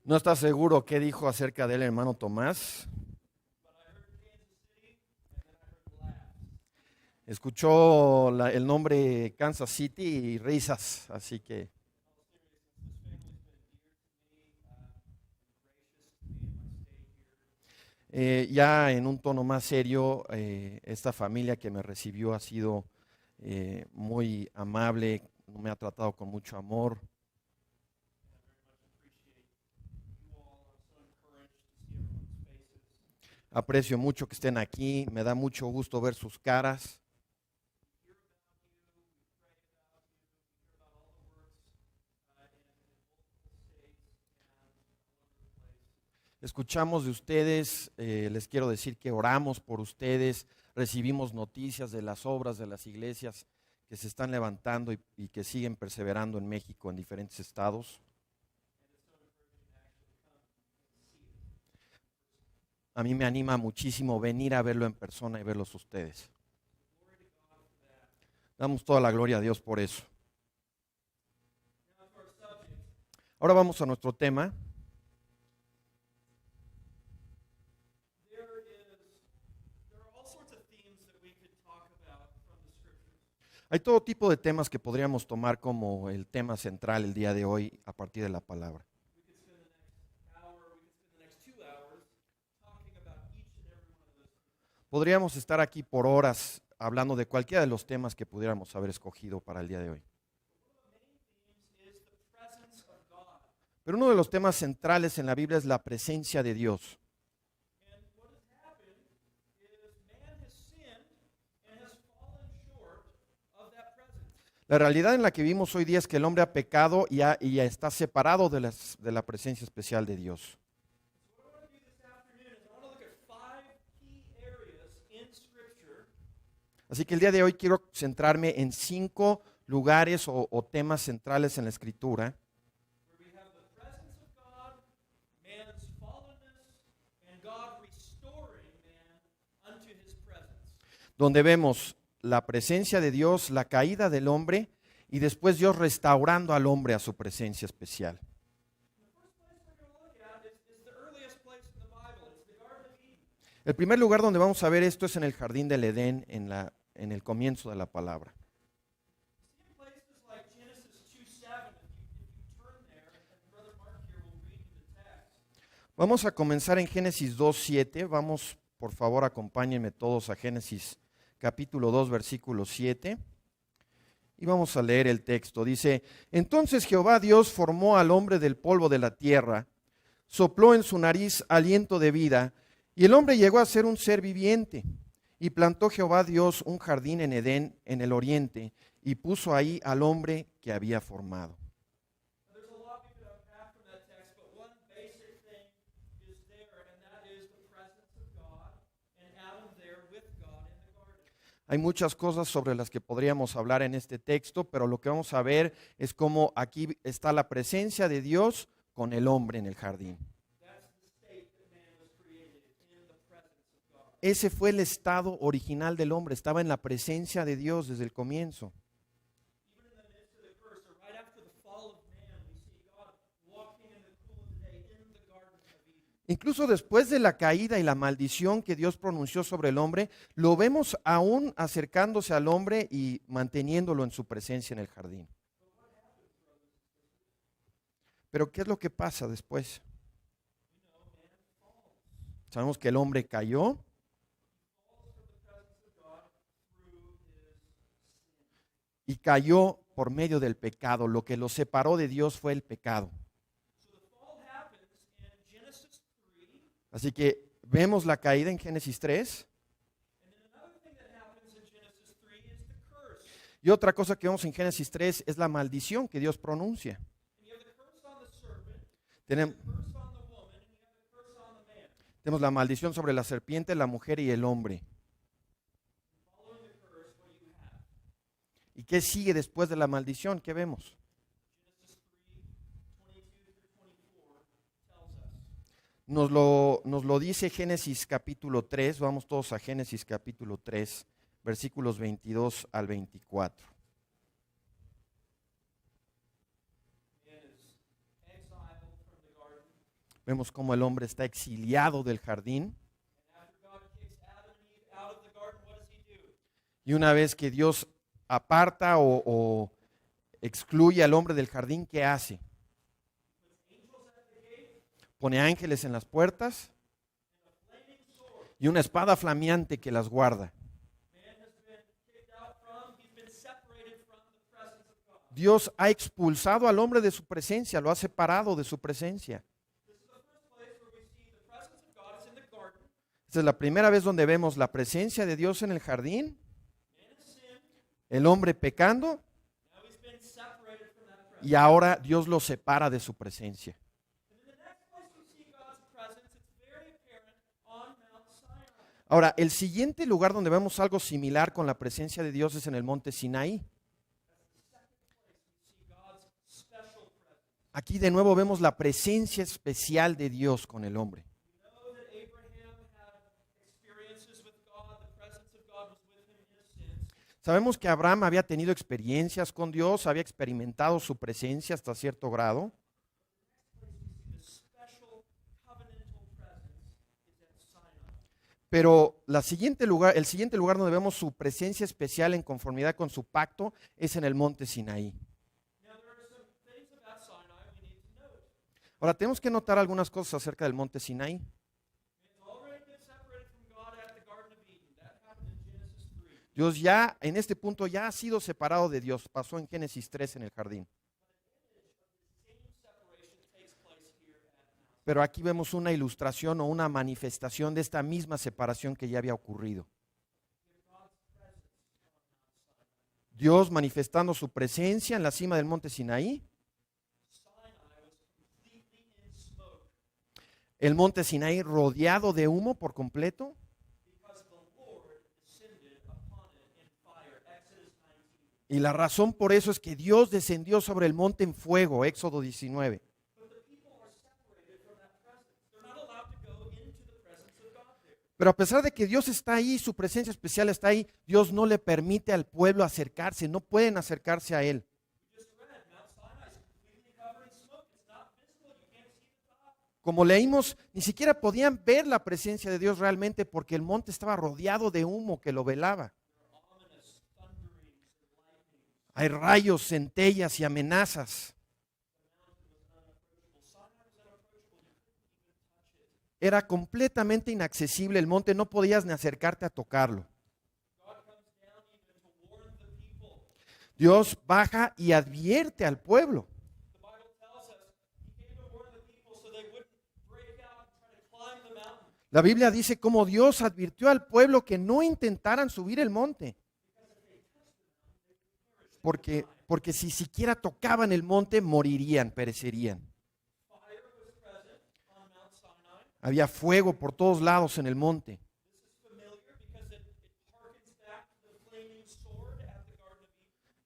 No está seguro qué dijo acerca del hermano Tomás. Escuchó el nombre Kansas City y risas, así que ya en un tono más serio, esta familia que me recibió ha sido muy amable, me ha tratado con mucho amor. Aprecio mucho que estén aquí, me da mucho gusto ver sus caras. Escuchamos de ustedes, les quiero decir que oramos por ustedes, recibimos noticias de las obras de las iglesias que se están levantando y que siguen perseverando en México, en diferentes estados. A mí me anima muchísimo venir a verlo en persona y verlos ustedes. Damos toda la gloria a Dios por eso. Ahora vamos a nuestro tema. Hay todo tipo de temas que podríamos tomar como el tema central el día de hoy a partir de la palabra. Podríamos estar aquí por horas hablando de cualquiera de los temas que pudiéramos haber escogido para el día de hoy. Pero uno de los temas centrales en la Biblia es la presencia de Dios. La realidad en la que vivimos hoy día es que el hombre ha pecado y ya está separado de la presencia especial de Dios. Así que el día de hoy quiero centrarme en 5 lugares o temas centrales en la Escritura donde vemos la presencia de Dios, la caída del hombre y después Dios restaurando al hombre a su presencia especial. El primer lugar donde vamos a ver esto es en el jardín del Edén, en el comienzo de la palabra. Vamos a comenzar en Génesis 2:7. Vamos, por favor, acompáñenme todos a Génesis capítulo 2, versículo 7. Y vamos a leer el texto. Dice: Entonces Jehová Dios formó al hombre del polvo de la tierra, sopló en su nariz aliento de vida, y el hombre llegó a ser un ser viviente. Y plantó Jehová Dios un jardín en Edén, en el oriente, y puso ahí al hombre que había formado. Hay muchas cosas sobre las que podríamos hablar en este texto, pero lo que vamos a ver es cómo aquí está la presencia de Dios con el hombre en el jardín. Ese fue el estado original del hombre, estaba en la presencia de Dios desde el comienzo. Incluso después de la caída y la maldición que Dios pronunció sobre el hombre, lo vemos aún acercándose al hombre y manteniéndolo en su presencia en el jardín. Pero ¿qué es lo que pasa después? Sabemos que el hombre cayó. Y cayó por medio del pecado. Lo que lo separó de Dios fue el pecado. Así que vemos la caída en Génesis 3. Y otra cosa que vemos en Génesis 3 es la maldición que Dios pronuncia. Tenemos la maldición sobre la serpiente, la mujer y el hombre. ¿Y qué sigue después de la maldición? ¿Qué vemos? Nos lo dice Génesis capítulo 3, vamos todos a Génesis capítulo 3, versículos 22 al 24. Vemos cómo el hombre está exiliado del jardín. Y una vez que Dios aparta o excluye al hombre del jardín, ¿qué hace? Pone ángeles en las puertas y una espada flameante que las guarda. Dios ha expulsado al hombre de su presencia, lo ha separado de su presencia. Esta es la primera vez donde vemos la presencia de Dios en el jardín, el hombre pecando, y ahora Dios lo separa de su presencia. Ahora, el siguiente lugar donde vemos algo similar con la presencia de Dios es en el monte Sinaí. Aquí de nuevo vemos la presencia especial de Dios con el hombre. Sabemos que Abraham había tenido experiencias con Dios, había experimentado su presencia hasta cierto grado. Pero el siguiente lugar donde vemos su presencia especial en conformidad con su pacto es en el monte Sinaí. Ahora tenemos que notar algunas cosas acerca del monte Sinaí. Dios ya en este punto ya ha sido separado de Dios, pasó en Génesis 3 en el jardín. Pero aquí vemos una ilustración o una manifestación de esta misma separación que ya había ocurrido. Dios manifestando su presencia en la cima del monte Sinaí. El monte Sinaí rodeado de humo por completo. Y la razón por eso es que Dios descendió sobre el monte en fuego, Éxodo 19. Pero a pesar de que Dios está ahí, su presencia especial está ahí, Dios no le permite al pueblo acercarse, no pueden acercarse a Él. Como leímos, ni siquiera podían ver la presencia de Dios realmente porque el monte estaba rodeado de humo que lo velaba. Hay rayos, centellas y amenazas. Era completamente inaccesible el monte, no podías ni acercarte a tocarlo. Dios baja y advierte al pueblo. La Biblia dice cómo Dios advirtió al pueblo que no intentaran subir el monte. Porque si siquiera tocaban el monte, morirían, perecerían. Había fuego por todos lados en el monte.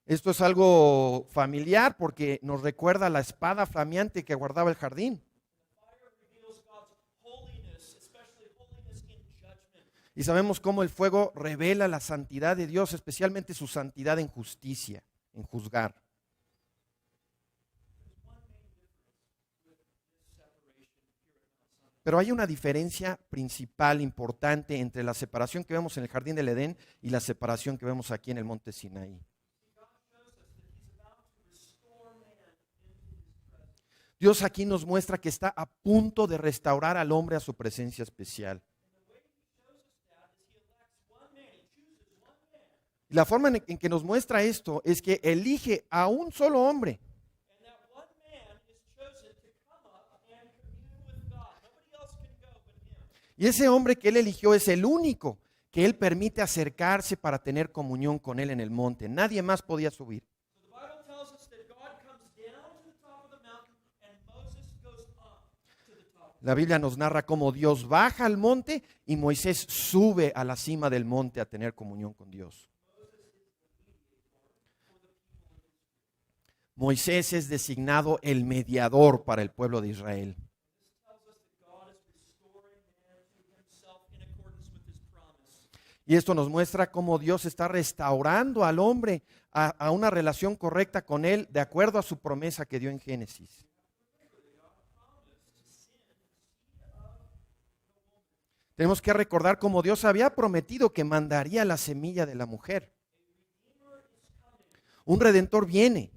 Esto es algo familiar porque nos recuerda la espada flameante que guardaba el jardín. Y sabemos cómo el fuego revela la santidad de Dios, especialmente su santidad en justicia, en juzgar. Pero hay una diferencia principal, importante, entre la separación que vemos en el jardín del Edén y la separación que vemos aquí en el monte Sinaí. Dios aquí nos muestra que está a punto de restaurar al hombre a su presencia especial. La forma en que nos muestra esto es que elige a un solo hombre. Y ese hombre que él eligió es el único que él permite acercarse para tener comunión con él en el monte. Nadie más podía subir. La Biblia nos narra cómo Dios baja al monte y Moisés sube a la cima del monte a tener comunión con Dios. Moisés es designado el mediador para el pueblo de Israel. Y esto nos muestra cómo Dios está restaurando al hombre a una relación correcta con él de acuerdo a su promesa que dio en Génesis. Tenemos que recordar cómo Dios había prometido que mandaría la semilla de la mujer. Un redentor viene.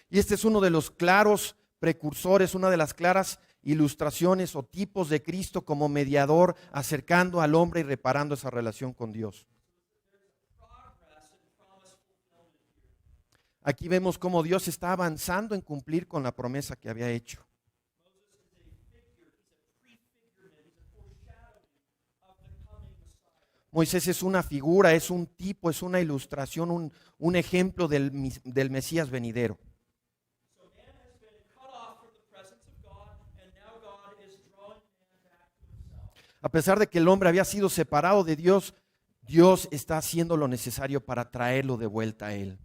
Y este es uno de los claros precursores, una de las claras ilustraciones o tipos de Cristo como mediador, acercando al hombre y reparando esa relación con Dios. Aquí vemos cómo Dios está avanzando en cumplir con la promesa que había hecho. Moisés es una figura, es un tipo, es una ilustración, un ejemplo del Mesías venidero. A pesar de que el hombre había sido separado de Dios, Dios está haciendo lo necesario para traerlo de vuelta a Él.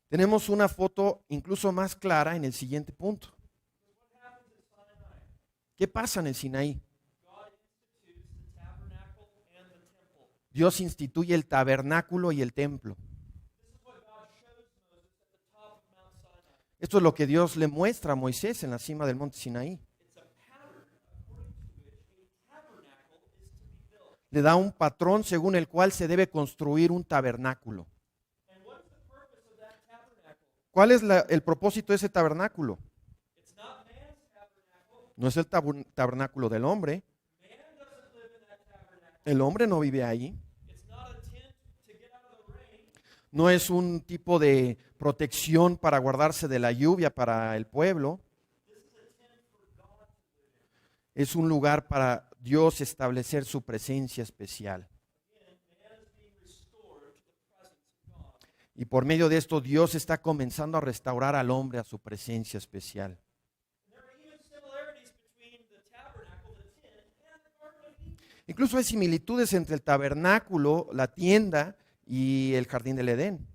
Tenemos una foto incluso más clara en el siguiente punto. ¿Qué pasa en el Sinaí? Dios instituye el tabernáculo y el templo. Esto es lo que Dios le muestra a Moisés en la cima del monte Sinaí. Le da un patrón según el cual se debe construir un tabernáculo. ¿Cuál es el propósito de ese tabernáculo? No es el tabernáculo del hombre. El hombre no vive ahí. No es un tipo de protección para guardarse de la lluvia para el pueblo. Es un lugar para Dios establecer su presencia especial. Y por medio de esto Dios está comenzando a restaurar al hombre a su presencia especial. Incluso hay similitudes entre el tabernáculo, la tienda y el jardín del Edén.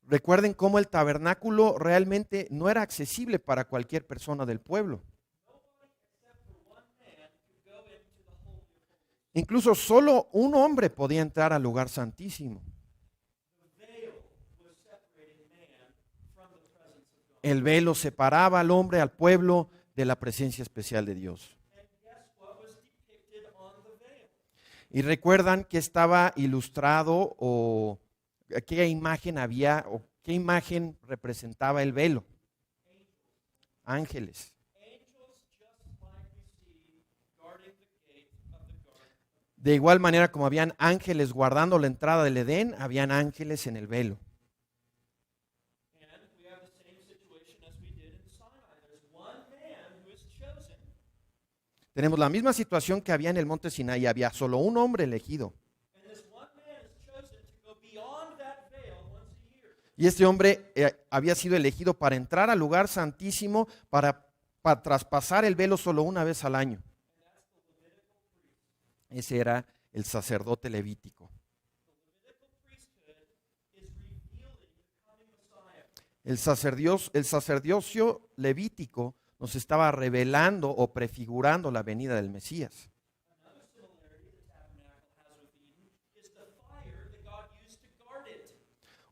Recuerden cómo el tabernáculo realmente no era accesible para cualquier persona del pueblo. Incluso solo un hombre podía entrar al lugar santísimo. El velo separaba al hombre, al pueblo, de la presencia especial de Dios. Y recuerdan que estaba ilustrado o qué imagen había o qué imagen representaba el velo. Ángeles. De igual manera como habían ángeles guardando la entrada del Edén, habían ángeles en el velo. Tenemos la misma situación que había en el monte Sinaí, había solo un hombre elegido. Y este hombre había sido elegido para entrar al lugar santísimo, para traspasar el velo solo una vez al año. Ese era el sacerdote levítico. El sacerdocio levítico nos estaba revelando o prefigurando la venida del Mesías.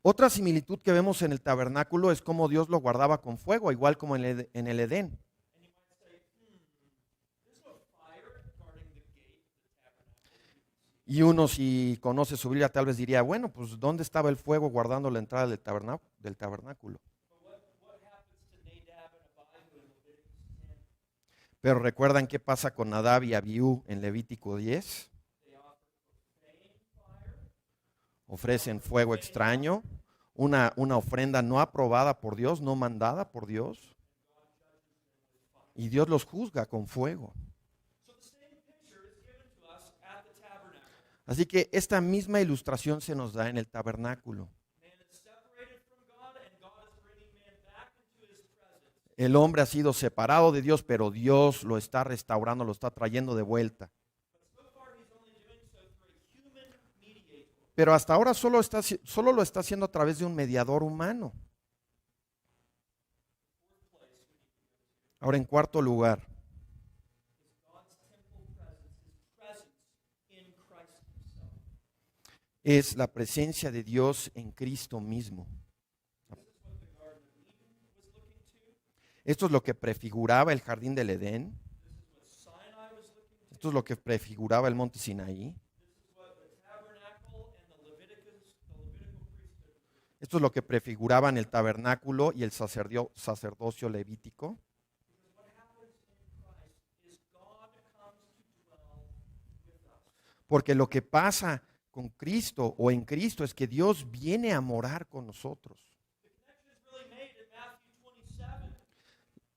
Otra similitud que vemos en el tabernáculo es cómo Dios lo guardaba con fuego, igual como en el Edén. Y uno, si conoce su Biblia, tal vez diría, bueno, pues ¿dónde estaba el fuego guardando la entrada del tabernáculo? Pero ¿recuerdan qué pasa con Nadab y Abiú en Levítico 10? Ofrecen fuego extraño, una ofrenda no aprobada por Dios, no mandada por Dios. Y Dios los juzga con fuego. Así que esta misma ilustración se nos da en el tabernáculo. El hombre ha sido separado de Dios, pero Dios lo está restaurando, lo está trayendo de vuelta. Pero hasta ahora solo lo está haciendo a través de un mediador humano. Ahora, en cuarto lugar, es la presencia de Dios en Cristo mismo. Esto es lo que prefiguraba el jardín del Edén. Esto es lo que prefiguraba el monte Sinaí. Esto es lo que prefiguraban el tabernáculo y el sacerdocio levítico. Porque lo que pasa con Cristo o en Cristo es que Dios viene a morar con nosotros.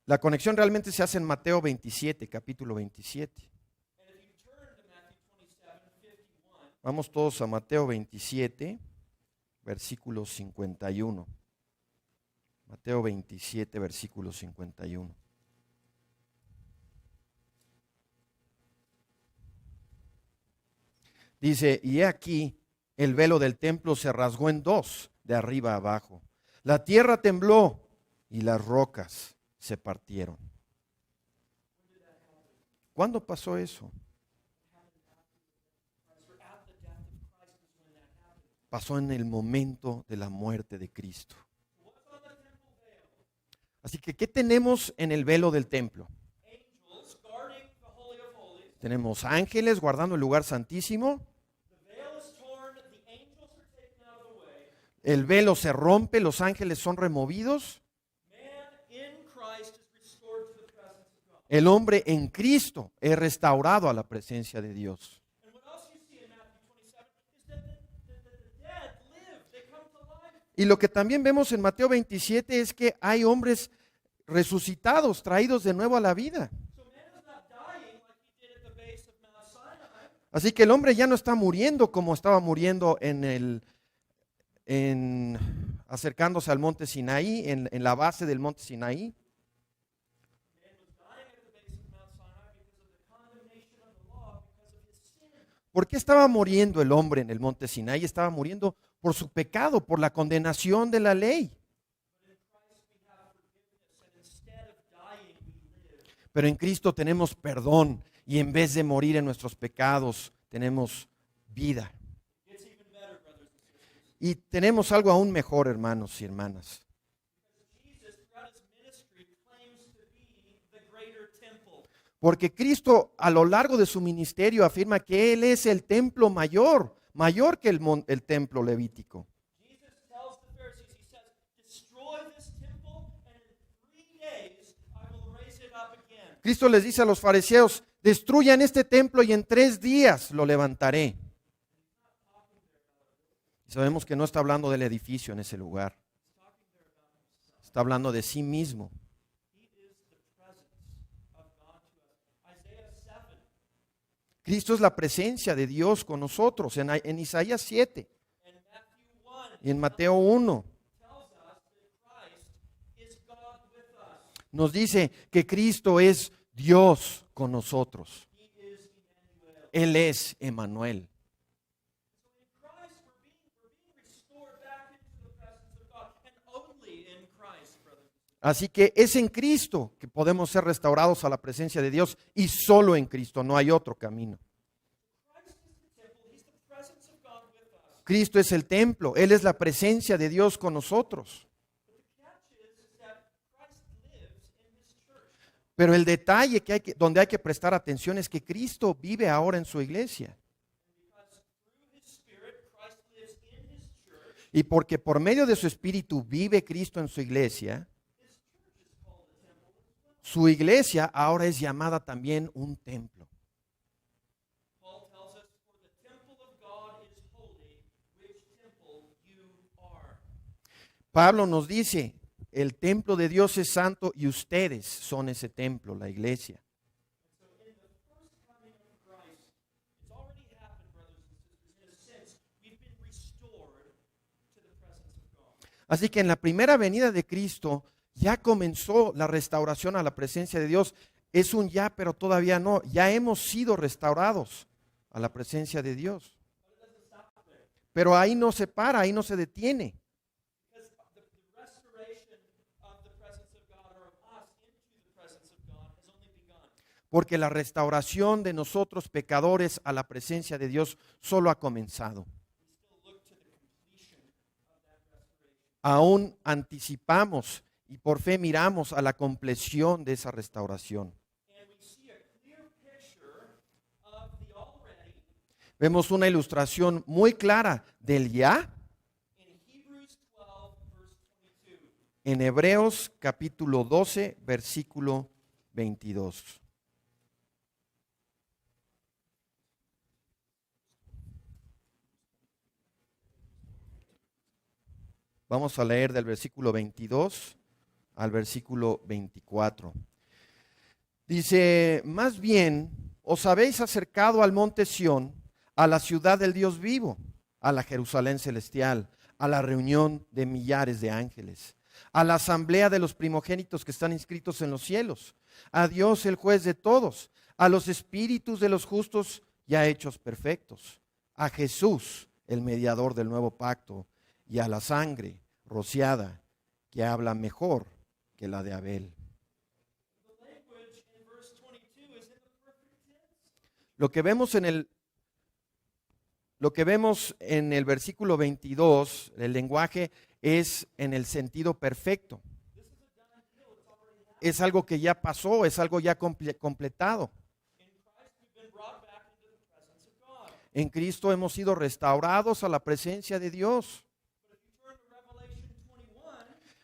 La conexión realmente se hace en Mateo 27, capítulo 27. Vamos todos a Mateo 27, versículo 51. Mateo 27, versículo 51. Dice, y he aquí, el velo del templo se rasgó en dos, de arriba a abajo. La tierra tembló y las rocas se partieron. ¿Cuándo pasó eso? Pasó en el momento de la muerte de Cristo. Así que, ¿qué tenemos en el velo del templo? Tenemos ángeles guardando el lugar santísimo. El velo se rompe, los ángeles son removidos. El hombre en Cristo es restaurado a la presencia de Dios. Y lo que también vemos en Mateo 27 es que hay hombres resucitados, traídos de nuevo a la vida. Así que el hombre ya no está muriendo como estaba muriendo acercándose al monte Sinaí, en la base del monte Sinaí. ¿Por qué estaba muriendo el hombre en el monte Sinaí? Estaba muriendo por su pecado, por la condenación de la ley. Pero en Cristo tenemos perdón y en vez de morir en nuestros pecados, tenemos vida. Y tenemos algo aún mejor, hermanos y hermanas. Porque Cristo a lo largo de su ministerio afirma que Él es el templo mayor que el templo levítico. Cristo les dice a los fariseos, destruyan este templo y en 3 días lo levantaré. Sabemos que no está hablando del edificio en ese lugar. Está hablando de sí mismo. Cristo es la presencia de Dios con nosotros en Isaías 7 y en Mateo 1. Nos dice que Cristo es Dios con nosotros. Él es Emmanuel. Así que es en Cristo que podemos ser restaurados a la presencia de Dios y solo en Cristo, no hay otro camino. Cristo es el templo, Él es la presencia de Dios con nosotros. Pero el detalle donde hay que prestar atención es que Cristo vive ahora en su iglesia. Y porque por medio de su Espíritu vive Cristo en su iglesia, su iglesia ahora es llamada también un templo. Pablo nos dice, el templo de Dios es santo y ustedes son ese templo, la iglesia. Así que en la primera venida de Cristo ya comenzó la restauración a la presencia de Dios. Es un ya, pero todavía no. Ya hemos sido restaurados a la presencia de Dios. Pero ahí no se para, ahí no se detiene. Porque la restauración de nosotros pecadores a la presencia de Dios solo ha comenzado. aún anticipamos y por fe miramos a la compleción de esa restauración. Vemos una ilustración muy clara del ya en Hebreos capítulo 12, versículo 22. Vamos a leer del versículo 22 al versículo 24. Dice, más bien os habéis acercado al monte Sión, a la ciudad del Dios vivo, a la Jerusalén celestial, a la reunión de millares de ángeles, a la asamblea de los primogénitos que están inscritos en los cielos, a Dios el juez de todos, a los espíritus de los justos ya hechos perfectos, a Jesús, el mediador del nuevo pacto, y a la sangre rociada que habla mejor que la de Abel. Lo que vemos en el versículo 22, el lenguaje es en el sentido perfecto. Es algo que ya pasó, es algo ya completado. En Cristo hemos sido restaurados a la presencia de Dios.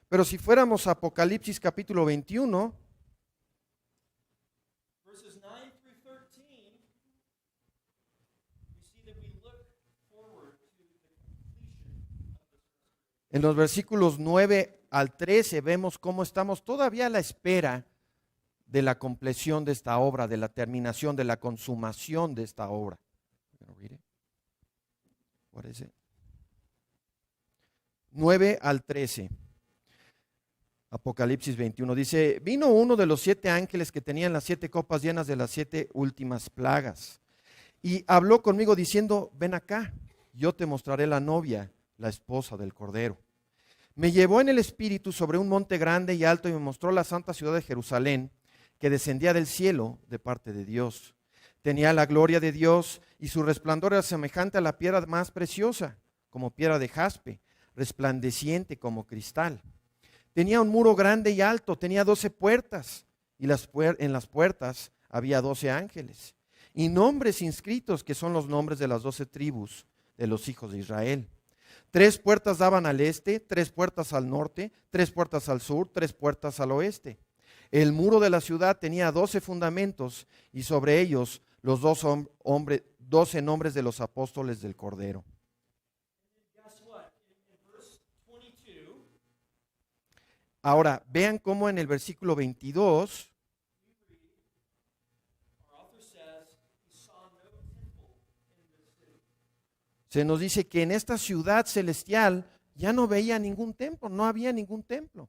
Pero si fuéramos a Apocalipsis capítulo 21, en los versículos 9 al 13 vemos cómo estamos todavía a la espera de la compleción de esta obra, de la terminación, de la consumación de esta obra. What is it? 9 al 13. Apocalipsis 21 dice, vino uno de los 7 ángeles que tenían las 7 copas llenas de las 7 últimas plagas y habló conmigo diciendo, ven acá, yo te mostraré la novia, la esposa del Cordero. Me llevó en el espíritu sobre un monte grande y alto y me mostró la santa ciudad de Jerusalén que descendía del cielo de parte de Dios. Tenía la gloria de Dios y su resplandor era semejante a la piedra más preciosa, como piedra de jaspe, resplandeciente como cristal. Tenía un muro grande y alto, tenía 12 puertas y en las puertas había 12 ángeles y nombres inscritos que son los nombres de las 12 tribus de los hijos de Israel. 3 puertas daban al este, 3 puertas al norte, 3 puertas al sur, 3 puertas al oeste. El muro de la ciudad tenía 12 fundamentos y sobre ellos los 12 nombres de los apóstoles del Cordero. Ahora, vean cómo en el versículo 22 se nos dice que en esta ciudad celestial ya no veía ningún templo, no había ningún templo.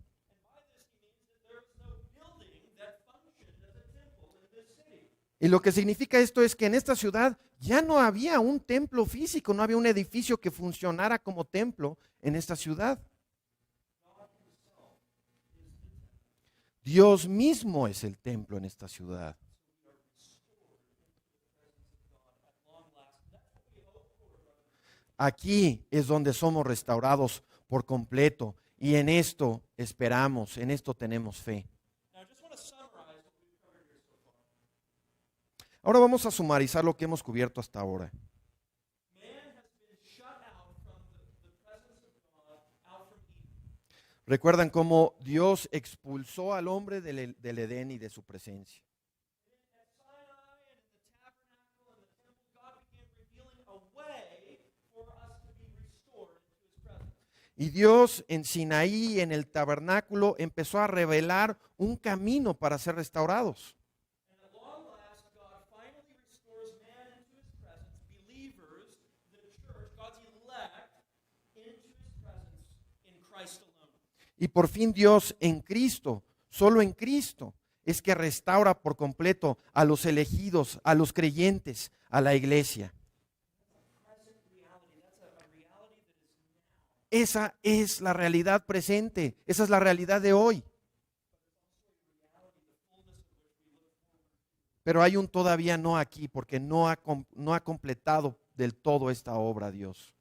Y lo que significa esto es que en esta ciudad ya no había un templo físico, no había un edificio que funcionara como templo en esta ciudad. Dios mismo es el templo en esta ciudad. Aquí es donde somos restaurados por completo y en esto esperamos, en esto tenemos fe. Ahora vamos a sumarizar lo que hemos cubierto hasta ahora. ¿Recuerdan cómo Dios expulsó al hombre del Edén y de su presencia? Y Dios en Sinaí, en el tabernáculo, empezó a revelar un camino para ser restaurados. Y por fin Dios en Cristo, solo en Cristo, es que restaura por completo a los elegidos, a los creyentes, a la iglesia. Esa es la realidad presente, esa es la realidad de hoy. Pero hay un todavía no aquí, porque no ha completado del todo esta obra Dios.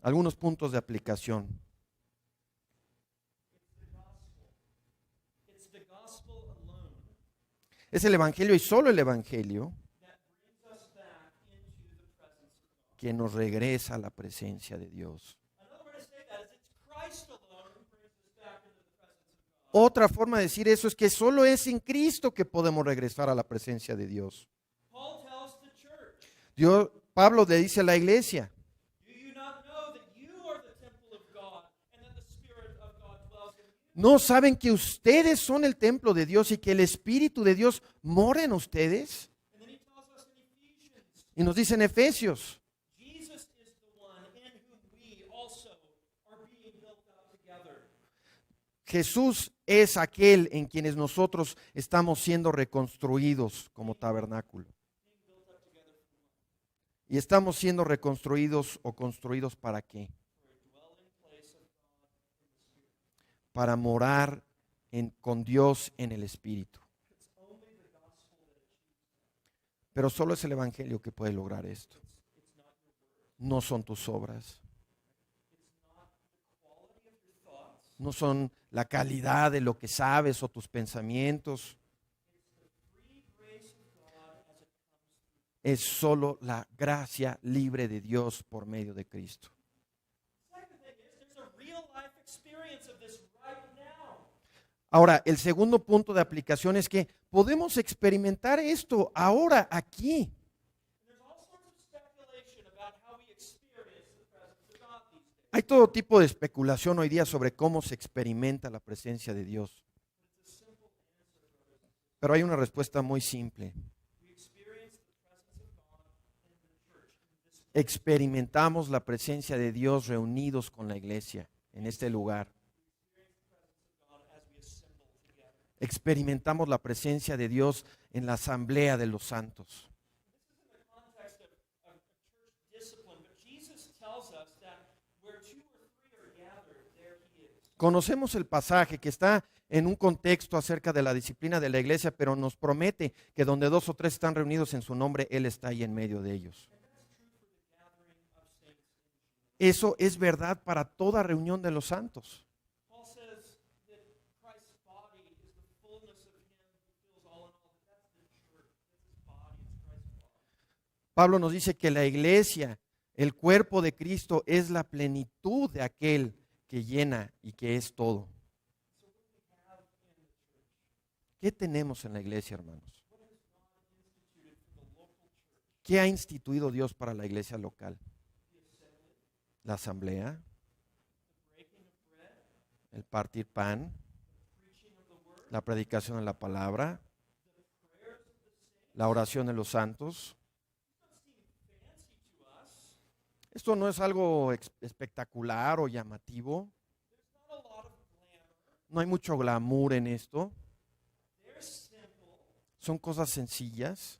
Algunos puntos de aplicación. It's the gospel alone Es el Evangelio y solo el Evangelio that brings us back into the presence of God. que nos regresa a la presencia de Dios. Another way to say that is it's Christ alone who brings us back into the presence of God. Otra forma de decir eso es que solo es en Cristo que podemos regresar a la presencia de Dios. Paul tells the church, Pablo le dice a la iglesia, do you not know that you are the temple of God and that the Spirit of God dwells in you? ¿no saben que ustedes son el templo de Dios y que el Espíritu de Dios mora en ustedes? And then he tells us in Ephesians, Y nos dice en Efesios, Jesus is the one in whom we also are being built up together. Jesús es aquel en quienes nosotros estamos siendo reconstruidos como tabernáculo. Being built up together for what? Y estamos siendo reconstruidos o construidos ¿para qué? For a dwelling place of God in the Spirit. Para morar con Dios en el Espíritu. It's only the gospel that achieves. Pero solo es el Evangelio que puede lograr esto. It's not your word. No son tus obras, It's not the quality of your thoughts. no son la calidad de lo que sabes o tus pensamientos. It's the free grace of God as it comes through. Es solo la gracia libre de Dios por medio de Cristo. Second thing is there's a real life experience of this right now. Ahora, el segundo punto de aplicación es que podemos experimentar esto ahora, aquí. And there's all sorts of speculation about how we experience the presence of God these days. Hay todo tipo de especulación hoy día sobre cómo se experimenta la presencia de Dios. But it's a simple answer, brothers and sisters. Pero hay una respuesta muy simple. We experience the presence of God in the church, in this place. Experimentamos la presencia de Dios reunidos con la iglesia en este lugar. We experience the presence of God as we assemble together. Experimentamos la presencia de Dios en la asamblea de los santos. This is in the context of church discipline, but Jesus tells us that where two or three are gathered, there he is. Conocemos el pasaje que está en un contexto acerca de la disciplina de la iglesia, pero nos promete que donde dos o tres están reunidos en su nombre, Él está ahí en medio de ellos. And that's true for the gathering of saints in Jesus. Eso es verdad para toda reunión de los santos. Paul says that Christ's body is the fullness of him who fills all in all. That's the church. That's his body. It's Christ's body. Pablo nos dice que la iglesia, el cuerpo de Cristo, es la plenitud de aquel que llena y que es todo. So what do we have in the church? ¿Qué tenemos en la iglesia, hermanos? What has God instituted for the local church? ¿Qué ha instituido Dios para la iglesia local? The assembly, La asamblea, the breaking of bread, el partir pan, preaching of the word, la predicación de la palabra, the prayers of the saints. la oración de los santos. It doesn't seem fancy to us. Esto no es algo espectacular o llamativo. There's not a lot of glamour. No hay mucho glamour en esto. They're simple. Son cosas sencillas.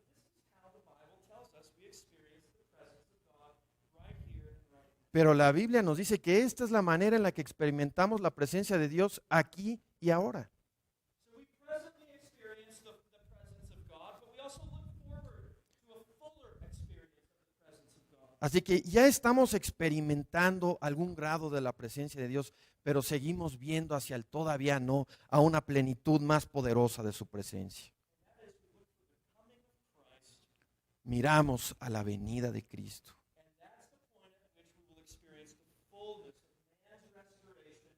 This is how the Bible tells us we experience the presence of God right here and right now. Pero la Biblia nos dice que esta es la manera en la que experimentamos la presencia de Dios aquí y ahora. So we presently experience the presence of God, but we also look forward to a fuller experience of the presence of God. Así que ya estamos experimentando algún grado de la presencia de Dios, pero seguimos viendo hacia el todavía no, a una plenitud más poderosa de su presencia. And that is we look for the coming of Christ, Miramos a la venida de Cristo. and that's the point at which we will experience the fullness of man's restoration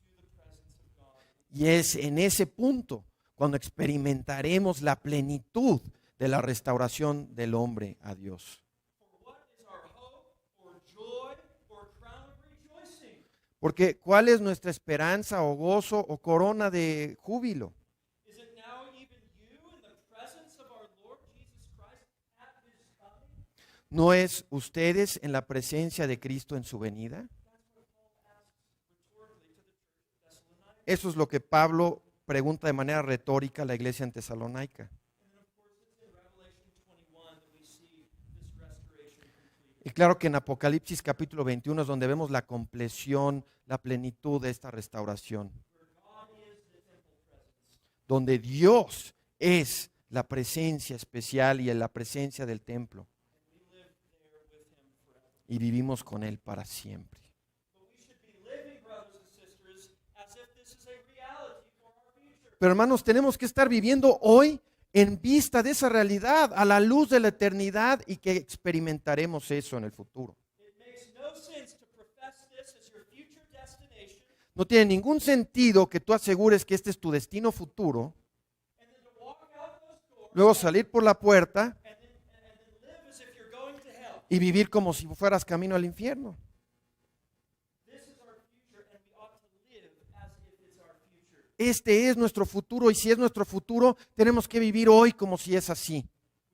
to the presence of God. Y es en ese punto cuando experimentaremos la plenitud de la restauración del hombre a Dios. For what is our hope, or joy, or crown of rejoicing? Porque ¿cuál es nuestra esperanza o gozo o corona de júbilo? Is it now even you in the presence of our Lord Jesus Christ at his coming? ¿No es ustedes en la presencia de Cristo en su venida? That's what Paul asks rhetorically to the church of Thessalonica. Eso es lo que Pablo pregunta de manera retórica a la iglesia en Tesalónica. And then, of course, it's in Revelation 21 that we see this restoration complete. Y claro que en Apocalipsis capítulo 21 es donde vemos la compleción, la plenitud de esta restauración. Where God is the temple presence. Donde Dios es la presencia especial y la presencia del templo. And we live there with him forever. y vivimos con Él para siempre. But we should be living, brothers and sisters, as if this is a reality for our future. Pero hermanos, tenemos que estar viviendo hoy en vista de esa realidad, a la luz de la eternidad, y que experimentaremos eso en el futuro. It makes no sense to profess this as your future destination No tiene ningún sentido que tú asegures que este es tu destino futuro, and then to walk out those doors luego salir por la puerta and then live as if you're going to hell. y vivir como si fueras camino al infierno. This is our future, and we ought to live as if it's our future. Este es nuestro futuro, y si es nuestro futuro, tenemos que vivir hoy como si es así.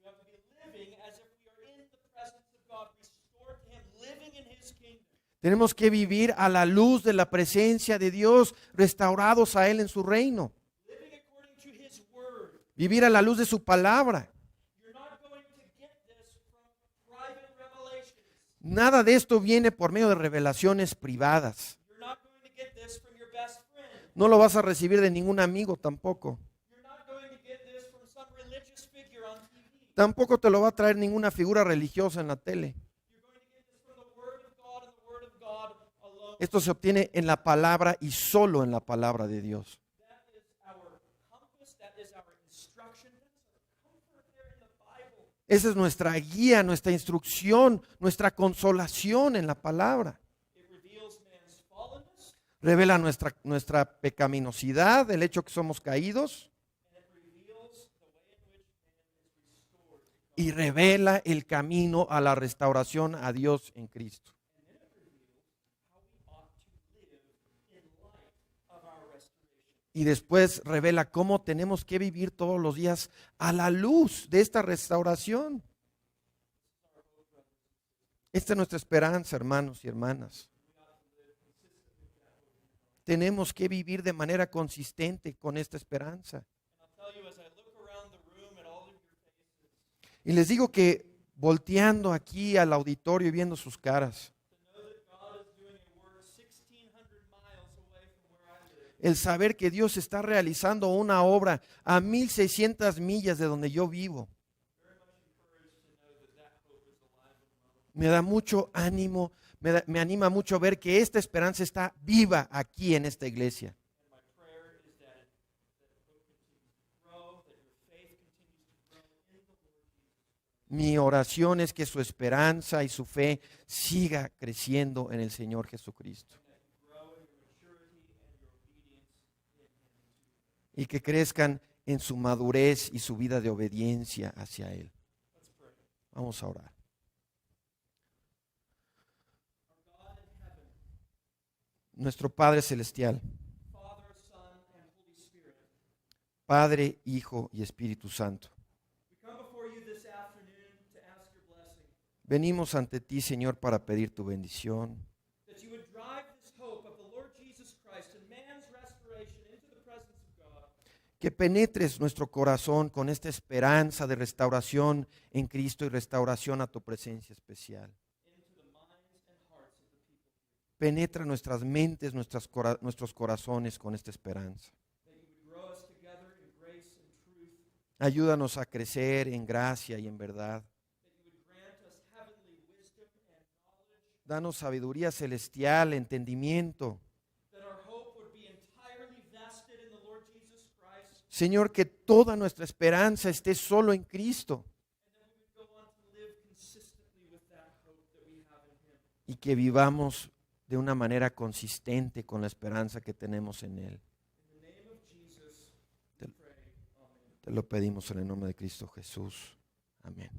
We ought to be living as if we are in the presence of God, restored to Him, living in His kingdom. Tenemos que vivir a la luz de la presencia de Dios, restaurados a Él en su reino. Living according to His word. Vivir a la luz de su palabra. You're not going to get this from private revelations. Nada de esto viene por medio de revelaciones privadas. You're not going to get this from your best friend. No lo vas a recibir de ningún amigo tampoco. You're not going to get this from some religious figure on TV. Tampoco te lo va a traer ninguna figura religiosa en la tele. You're going to get this from the Word of God and the Word of God alone. Esto se obtiene en la palabra y solo en la palabra de Dios. That is our compass. That is our instruction. That's our comfort there in the Bible. Esa es nuestra guía, nuestra instrucción, nuestra consolación en la palabra. It reveals man's fallenness, Revela nuestra pecaminosidad, el hecho que somos caídos, and it reveals the way in which man is restored. y revela el camino a la restauración a Dios en Cristo. And then it reveals how we ought to live in light of our restoration. Y después revela cómo tenemos que vivir todos los días a la luz de esta restauración. Esta es nuestra esperanza, hermanos y hermanas. Tenemos que vivir de manera consistente con esta esperanza. And I'll tell you, as I look around the room at all of your faces, Y les digo que volteando aquí al auditorio y viendo sus caras, to know that God is doing a work 1,600 miles away from where I live, el saber que Dios está realizando una obra a 1,600 millas de donde yo vivo, very much encouraged to know that that hope is alive and well. me da mucho ánimo, me anima mucho ver que esta esperanza está viva aquí en esta iglesia. And my prayer is that hope continues to grow, that your faith continues to grow in the Lord Jesus. Mi oración es que su esperanza y su fe siga creciendo en el Señor Jesucristo. That you grow in your maturity and your obedience in Him too. Y que crezcan en su madurez y su vida de obediencia hacia Él. Let's pray. Vamos a orar. Our God in heaven, Nuestro Padre Celestial, Father, Son, and Holy Spirit, Padre, Hijo y Espíritu Santo, we come before you this afternoon to ask your blessing, venimos ante ti, Señor, para pedir tu bendición, that you would drive this hope of the Lord Jesus Christ and man's restoration into the presence of God, que penetres nuestro corazón con esta esperanza de restauración en Cristo y restauración a tu presencia especial. into the minds and hearts of the people, Penetra nuestras mentes, nuestros corazones con esta esperanza. that you would grow us together in grace and truth, Ayúdanos a crecer en gracia y en verdad. that you would grant us heavenly wisdom and knowledge, Danos sabiduría celestial, entendimiento. that our hope would be entirely vested in the Lord Jesus Christ, Señor, que toda nuestra esperanza esté solo en Cristo and that we would go on to live consistently with that hope that we have in Him. y que vivamos de una manera consistente con la esperanza que tenemos en Él. In the name of Jesus, we pray. Amen. Te lo pedimos en el nombre de Cristo Jesús. Amén.